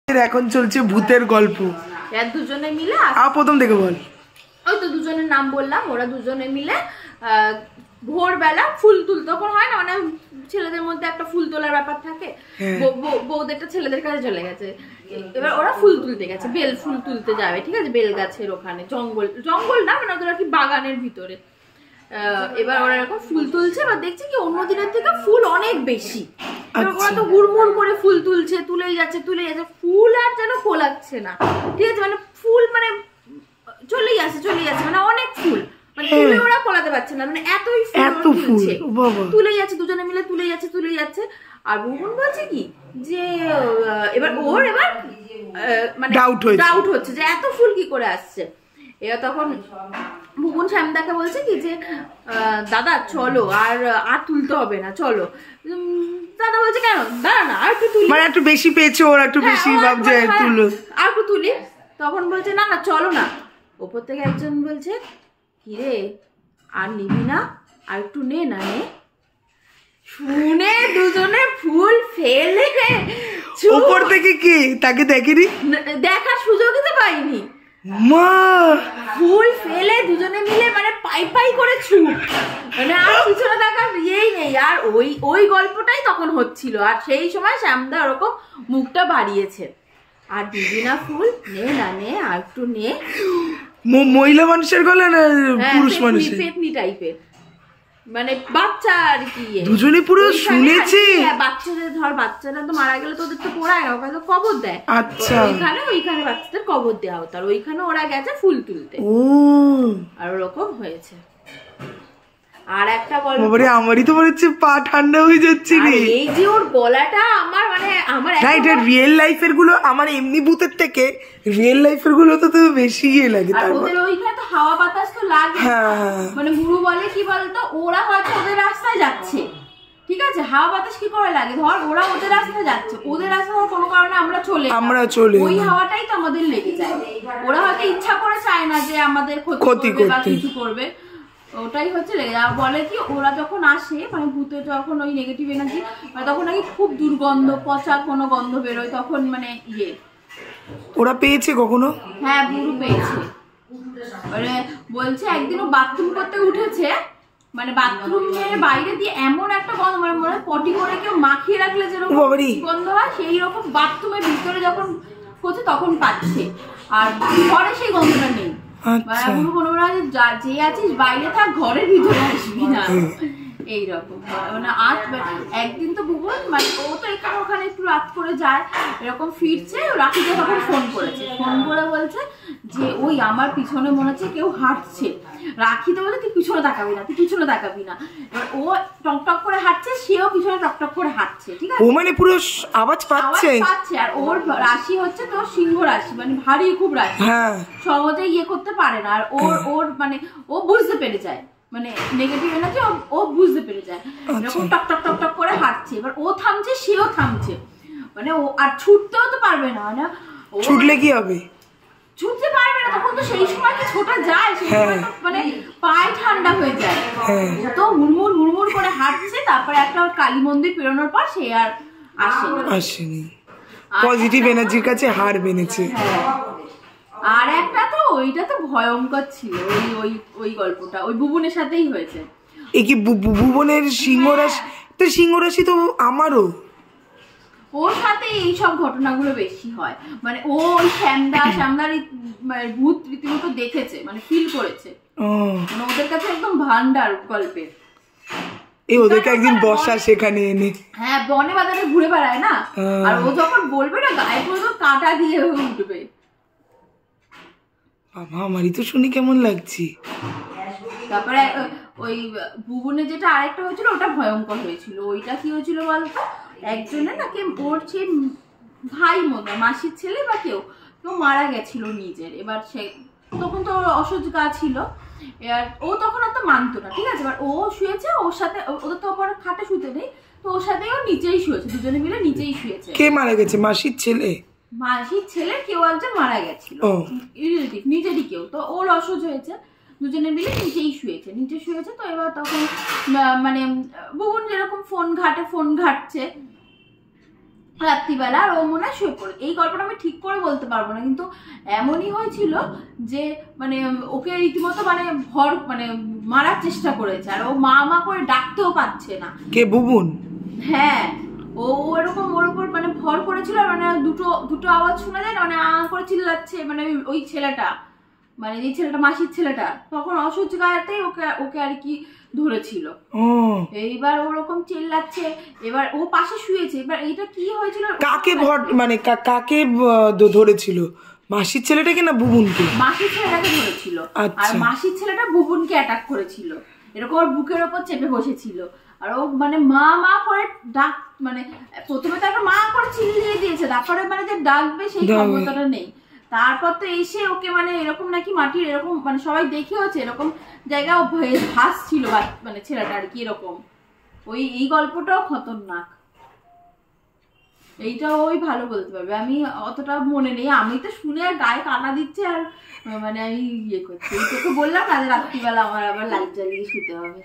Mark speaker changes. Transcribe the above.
Speaker 1: এখন চলছে ভূতের গল্প।
Speaker 2: দুজনে মিলে
Speaker 1: প্রথম থেকে বল।
Speaker 2: ওই তো দুজনের নাম বললাম। ওরা দুজনে মিলে ভোরবেলা ফুল তুল, তখন হয় না মানে ছেলেদের মধ্যে একটা ফুল তোলার ব্যাপার থাকে, বউদেরটা ছেলেদের কাছে চলে গেছে। এবার ওরা ফুল তুলতে গেছে, বেল ফুল তুলতে যাবে, ঠিক আছে, বেল গাছের ওখানে, জঙ্গল না মানে ওদের আর কি বাগানের ভিতরে। এবার ওরা এরকম ফুল তুলছে, এবার দেখছে কি অন্য দিনের থেকে ফুল অনেক বেশি। ওরা তো হুড়মুড় করে ফুল তুলছে, তুলেই যাচ্ছে, ফুল আর যেন কোলাচ্ছে না, ঠিক আছে, মানে ফুল মানে চলেই যাচ্ছে মানে অনেক ফুল, মানে তুলে ওরা কোলাতে পারছে না, মানে এতই ফুল তুলেই যাচ্ছে, দুজনে মিলে তুলেই যাচ্ছে। আর বুবুন বলছে কি যে এবার মানে ডাউট হচ্ছে যে এত ফুল কি করে আসছে। এবার তখন বুবুন শ্যামদাকে বলছে কি যে দাদা চলো, আর তুলতে হবে না, চলো। দাদা বলছে কেন, দাঁড়া না আর একটু তুলি,
Speaker 1: মানে একটু বেশি পেয়েছে ওরা, একটু বেশি ভাবছে তুলো,
Speaker 2: আর একটু তুলি। তখন বলছে না না চলো না। ওপর থেকে একজন বলছে কিরে আর নিবি না, আর একটু নে না নে। শুনে দুজনে ফুল ফেলে
Speaker 1: উপর থেকে কি তাকে দেখেনি,
Speaker 2: দেখার সুযোগই তো পাইনি,
Speaker 1: মা
Speaker 2: ফুল ফেলে দুজনে মিলে মানে পাই করে ছুট, মানে আর পিছনে দেখার ইয়েই নেই। আর ওই গল্পটাই তখন হচ্ছিল, আর সেই সময় শ্যামদা ওরকম মুখটা বাড়িয়েছে, আর দিবি না ফুল, নে না নে, আর একটু নে।
Speaker 1: মহিলা মানুষের গলা না পুরুষ মানুষের?
Speaker 2: পেতনি টাইপের, মানে বাচ্চা আর কি,
Speaker 1: দুজনে পুরো শুনেছে।
Speaker 2: বাচ্চারা তো মারা গেলে তো ওদের তো পোড়ায় না, ওখানে তো কবর দেয়। আচ্ছা, ওইখানে বাচ্চাদের কবর দেওয়া হতো, আর ওইখানে ওরা গেছে ফুল তুলতে, আর ওরকম হয়েছে। আর একটা গল্প,
Speaker 1: আমারই তো মনে হচ্ছে পা ঠান্ডা হয়ে যাচ্ছে রে।
Speaker 2: এই যে ওর গলাটা আমার
Speaker 1: এটা রিয়েল লাইফের গুলো, আমার এমনি ভূতের থেকে রিয়েল লাইফের গুলো তো বেশি ইয়ে লাগে।
Speaker 2: ওদের ওইখানে তো হাওয়া বাতাস তো লাগে, মানে গুরু বলে কি বলতো, ওরা হয়তো ওদের রাস্তায় যাচ্ছে, ঠিক আছে, হাওয়া বাতাস কি করে লাগে, ধর ওরা ওদের রাস্তায় যাচ্ছে, ওদের রাস্তায় কোনো কারণে আমরা চলে ওই হাওয়াটাই তো আমাদের লেগে যায়। ওরা হয়তো ইচ্ছা করে চায় না যে আমাদের ক্ষতি করবে বা কিছু করবে, ওটাই হচ্ছে লেগে যায়। বলে কি ওরা যখন আসে, মানে ভূতে যখন ওই নেগেটিভ এনার্জি, মানে তখন নাকি খুব দুর্গন্ধ, পচা কোনো গন্ধ বেরোয়, তখন মানে
Speaker 1: ওরা পেয়েছে কখনো?
Speaker 2: হ্যাঁ বুড়ো পেয়েছে, মানে বলছে একদিন ও বাথরুম করতে উঠেছে, মানে বাথরুমের বাইরে দিয়ে এমন একটা গন্ধ, মানে মনে হয় পটি করে কেউ মাখিয়ে রাখলে যেরকম গন্ধ হয়, সেই রকম বাথরুমের ভিতরে যখন করছে তখন পাচ্ছে, আর ঘরে সেই গন্ধটা নেই। যে আছিস বাইরে থাক, ঘরের ভিতরে আসবি না, এইরকম। মানে একদিন তো বুবুন, মানে ও তো এখানে ওখানে একটু রাত করে যায়, এরকম ফিরছে, রাখিকে তখন ফোন করেছে, ফোন করে বলছে যে ওই আমার পিছনে মনে হচ্ছে কেউ হাঁটছে। রাখিতে বলে তুই পিছনে তাকাবি না, এবার ও টকটক করে হাঁটছে, সেও পিছনে টকটক করে হাঁটছে, ঠিক আছে,
Speaker 1: ও মানে পুরো আওয়াজ পাচ্ছে।
Speaker 2: আর ওর রাশি হচ্ছে তো সিংহ রাশি, মানে ভারী খুব রাশি, সহজে করতে পারে না, আর ওর মানে ও বুঝতে পেরে যায়, মানে নেগেটিভ এনার্জি ও বুঝতে পেরে যায়, এরকম টকটক টকটক করে হাঁটছে। এবার ও থামছে, সেও থামছে, মানে ও আর ছুটতেও তো পারবে না, না
Speaker 1: ছুটলে কি হবে,
Speaker 2: ছুটতে পারবে না, তখন তো সেই সময় কি ছোটা যায়, মানে পায়ে ঠান্ডা হয়ে যায়, তো হুড়মুড় করে হাঁটছে। তারপরে একটা কালী মন্দির পেরোনোর পর সে আর আসেনি,
Speaker 1: পজিটিভ এনার্জির কাছে হার মেনেছে।
Speaker 2: আর একটা তো ওইটা তো ভয়ঙ্কর ছিল, ওই গল্পটা ওই বুবুনের সাথেই হয়েছে।
Speaker 1: এই কি বুবুনের সিংহ রাশি? তো সিংহ রাশি তো আমারও,
Speaker 2: ওর সাথে এইসব ঘটনাগুলো বেশি হয়, মানে ও ওই শ্যামদার ভূত রীতিমতো দেখেছে, মানে ফিল করেছে, মানে ওদের কাছে একদম ভান্ডার গল্পের।
Speaker 1: এই ওদেরকে একদিন বসা সেখানে এনে,
Speaker 2: হ্যাঁ বনে বাজারে ঘুরে বেড়ায় না, আর ও যখন বলবে না গায়ে পুরো কাঁটা দিয়ে উঠবে।
Speaker 1: বাবা আমারই তো শুনি কেমন লাগছে।
Speaker 2: তারপরে ওই বুবুনের যেটা আরেকটা হয়েছিল, ওটা ভয়ঙ্কর হয়েছিল। ওইটা কি হয়েছিল বলতো, একজনের নাকি ওর সে ভাই মতো মাসির ছেলে বা কেউ মারা গেছিল নিজের। এবার সে তখন তো অসুস্থ ছিল, এবার ও তখন আর তো মানতো না, ঠিক আছে, এবার ও শুয়েছে ওর সাথে, ওদের তো ওপরে খাটে শুতে নেই, তো ওর সাথে ও নিচেই শুয়েছে, দুজনে মিলে নিচেই শুয়েছে।
Speaker 1: কে মারা গেছে? মাসির ছেলে
Speaker 2: কেউ একজন মারা গেছিল, রিলেটিভ নিজেরই কেউ, তো ওর অসুস্থ হয়েছে, দুজনে মিলে নিচে শুয়েছে। তো এবার তখন মানে বুবুন যেরকম ফোন ঘাটছে, রাত্রিবেলা, আর ও মনে হয় শুয়ে পড়ে। এই গল্পটা আমি ঠিক করে বলতে পারবো না, কিন্তু এমনই হয়েছিল যে মানে ওকে রীতিমতো মানে মারার চেষ্টা করেছে, আর ও মা মা করে ডাকতেও পাচ্ছে না।
Speaker 1: কে, বুবুন?
Speaker 2: হ্যাঁ, ও এরকম ওর উপর মানে ভর করেছিল, মানে দুটো আওয়াজ শোনা যায় না, মানে করে চিল্লাচ্ছে, মানে ওই ছেলেটা, মানে যে ছেলেটা মাসির ছেলেটা, তখন অসহ্য গায়েতেই ওকে আর কি ধরেছিল। এইবার ওরকম চিল্লাচ্ছে, এবার ও পাশে শুয়েছে। এবার এইটা কি হয়েছিল,
Speaker 1: কাকে মানে কাকে ধরেছিল? মাসির ছেলেটাকে না বুবুনকে?
Speaker 2: মাসির ছেলেটাকে ধরেছিল। আর মাসির ছেলেটা বুবুনকে অ্যাটাক করেছিল, এরকম ওর বুকের ওপর চেপে বসেছিল। আর ও মানে মা মা করে ডাক, মানে প্রথমে তো একটা মা করে চিল্লিয়ে দিয়েছে, তারপরে মানে যে ডাকবে সেই ক্ষমতাটা নেই। তারপর তো এসে ওকে মানে এরকম নাকি মাটির এরকম, মানে সবাই দেখেওছে এরকম জায়গায় ভাসছিল মানে ছেলেটা আর কি এরকম। এই গল্পটাও খতরনাক, এইটা ওই ভালো বলতে পারবে, আমি অতটা মনে নেই। আমি তো শুনে আর গায়ে কান্না দিচ্ছে, আর মানে আমি ইয়ে করছি। তোকে বললাম না রাত্রিবেলা আমার আবার লাইট জ্বালিয়ে শুতে হবে।